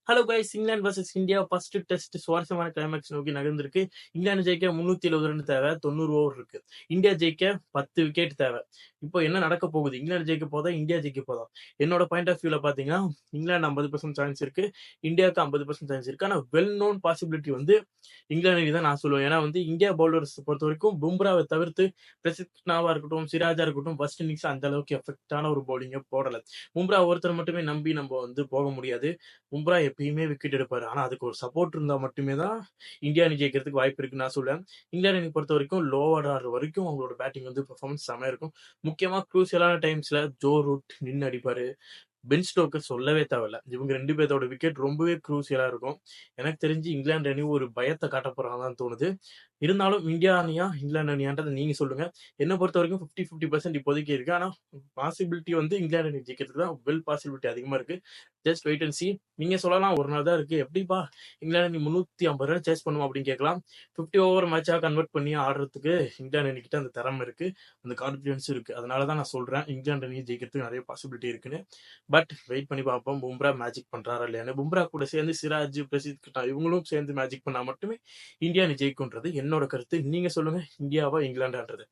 Hello guys, England versus India first test சுவாரஸ்யமான climax நோக்கி நகர்ந்திருக்கு. இங்கிலாந்து ஜெயிக்க 370 ரன் தேவை, 90 ஓவர் இருக்கு. இந்தியா ஜெயிக்க 10 விக்கெட் தேவை. இப்போ என்ன நடக்க போகுது? இங்கிலாந்து ஜெயிக்க போதா, இந்தியா ஜெயிக்க போதா? என்னோட பாயிண்ட் ஆஃப் வியூல பாத்தீங்கன்னா, இங்கிலாந்து 50% சான்ஸ் இருக்கு, இந்தியாவுக்கு 50% சான்ஸ் இருக்கு. ஆனா வெல் நோன் பாசிபிலிட்டி வந்து இங்கிலாந்து தான் நான் சொல்லுவேன். ஏன்னா வந்து இந்தியா பவுலர்ஸ் பொறுத்த வரைக்கும் பும்ராவை தவிர்த்து பிரசித் கிருஷ்ணாவா இருக்கட்டும், சிராஜா இருக்கட்டும், ஃபர்ஸ்ட் இன்னிங்ஸ் அந்த அளவுக்கு எஃபெக்டான ஒரு பவுலிங்கை போடல. பும்ரா ஒருத்தர் மட்டுமே நம்பி நம்ம வந்து போக முடியாது. பும்ரா எப்பயுமே விக்கெட் எடுப்பாரு. ஆனா அதுக்கு ஒரு சப்போர்ட் இருந்தா மட்டுமே தான் இந்தியா அணி ஜெயிக்கிறதுக்கு வாய்ப்பு இருக்குன்னு நான் சொல்லுவேன். இங்கிலாந்து அணி பொறுத்த வரைக்கும் லோ ஆர்டர் வரைக்கும் அவங்களோட பேட்டிங் வந்து பெர்ஃபார்மன்ஸ் செமையா இருக்கும். முக்கியமா குரூசியலான டைம்ஸ்ல ஜோ ரூட் நின்று அடிப்பாரு. பென் ஸ்டோக்கர் சொல்லவே தேவையில்ல. இவங்க 2 பேத்தோட விக்கெட் ரொம்பவே குரூசியலா இருக்கும். எனக்கு தெரிஞ்சு இங்கிலாந்து அணி ஒரு பயத்த காட்டப் போறாங்கன்னு தோணுது. இருந்தாலும் இந்தியா அணியா, இங்கிலாந்து அணியான்றத நீங்க சொல்லுங்க. என்ன பொறுத்த வரைக்கும் 50-50% இப்போதைக்கு இருக்கு. ஆனா பாசிபிலிட்டி வந்து இங்கிலாந்து அணி ஜெயிக்கிறதுக்கு தான் வெல் பாசிபிலிட்டி அதிகமா இருக்கு. Just wait and see. நீங்க சொல்லலாம் ஒரு நாள் தான் இருக்கு. எப்படிப்பா இங்கிலாந்து அணி 350 ரன் சேஸ் பண்ணுவோம் அப்படின்னு கேட்கலாம். 50 ஓவர் மேட்சா கன்வெர்ட் பண்ணி ஆடுறதுக்கு இங்கிலாந்து அணிக்கிட்ட அந்த திறமை இருக்கு. அந்த கான்ஃபிடன்ஸ் இருக்கு. அதனால தான் நான் சொல்றேன் இங்கிலாந்து அணி ஜெயிக்கிறதுக்கு நிறைய பாசிபிலிட்டி இருக்குன்னு. பட் வெயிட் பண்ணி பார்ப்போம் பும்ரா மேஜிக் பண்றாரா இல்லையான்னு. பும்ரா கூட சேர்ந்து சிராஜ், பிரசித் கிருஷ்ணா இவங்களும் சேர்ந்து மேஜிக் பண்ணா மட்டுமே இந்தியா அணி ஜெயிக்கும்ன்றது என்னோட கருத்து. நீங்க சொல்லுங்க, இந்தியாவா இங்கிலாண்டான்றது.